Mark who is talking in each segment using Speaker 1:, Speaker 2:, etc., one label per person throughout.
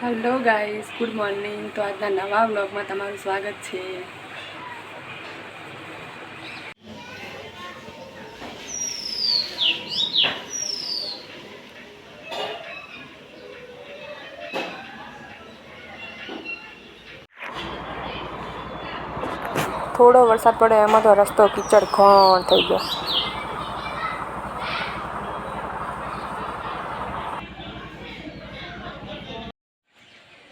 Speaker 1: Hello guys, good morning. तो आज नवा व्लॉग में तमाરું स्वागत है। थोड़ो वरसाद पड़े एम तो रस्तो कीचड़ खण थई गयो।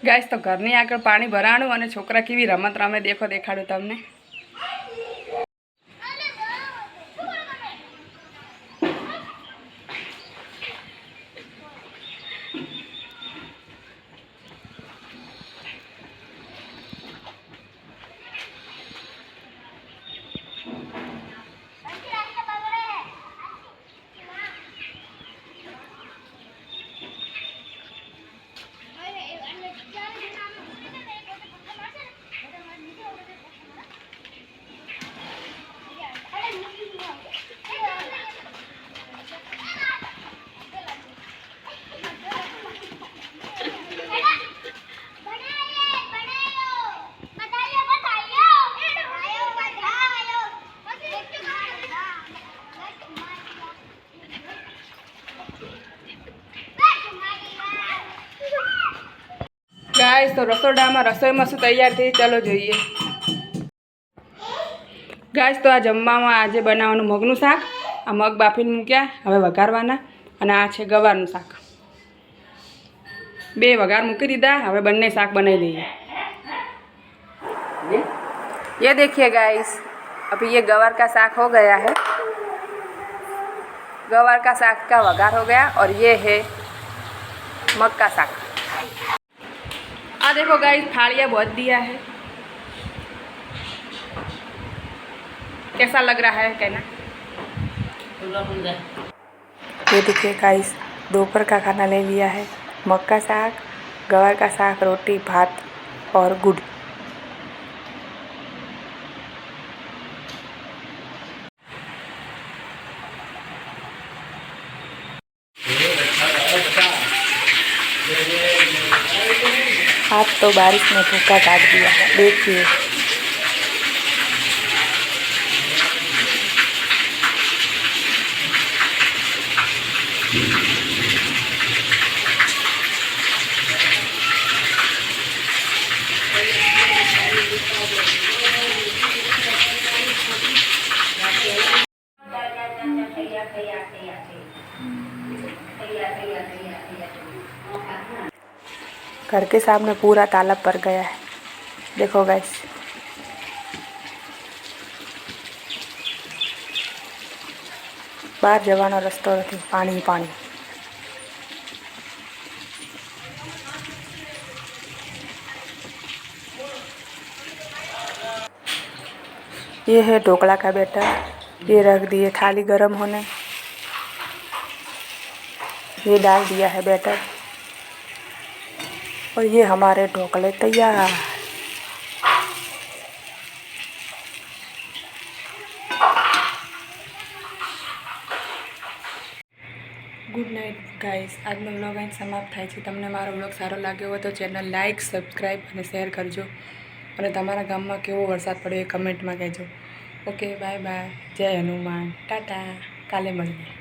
Speaker 1: गाइस तो घरनी आगळ पाणी भराणुं अने छोकरा केवी रमत रमे देखो देखाडું तमने। गाइस तो रसोड़ा में रसोई में शू तैयार थी चलो जोईए। गाइस तो आ जमवा में आज बनाववानुं मगनुं शाक। आ मग बाफीने मूक्या, हवे वघारवाना अने आ छे गवारनुं शाक। बे वघार मूकी दीधा, हवे बंने शाक बनावी दईए। ये देखिए गाइस, अभी ये गवार का शाक हो गया है। गवार का शाक का वघार हो गया और ये है मग का शाक। आ देखो गाइस, थालिया बहुत दिया है। कैसा लग रहा है कहना। ये देखिए गाइस, दोपहर का खाना ले लिया है। मग का साग, गवार का साग, रोटी, भात और गुड़। आज तो बारिश ने धोखा काट दिया है, देखिए। घर के सामने पूरा तालाब भर गया है, देखो गाइस। बाहर जवानो रस्तो नथी, पानी पानी। ये है ढोकला का बैटर, ये रख दिए थाली गरम होने। ये डाल दिया है बैटर और ये हमारे ढोकले तैयार। गुड नाइट गाइस, आजनो व्लॉग અહીં સમાપ્ત થાય છે। તમને મારો વ્લોગ સારો લાગ્યો હોય તો ચેનલ લાઇક, સબસ્ક્રાઈબ અને શેર કરજો અને તમારા ગામમાં કેવો વરસાદ પડ્યો એ કમેન્ટમાં કહેજો। ઓકે, બાય બાય, જય હનુમાન, ટાટા, કાલે મળીએ।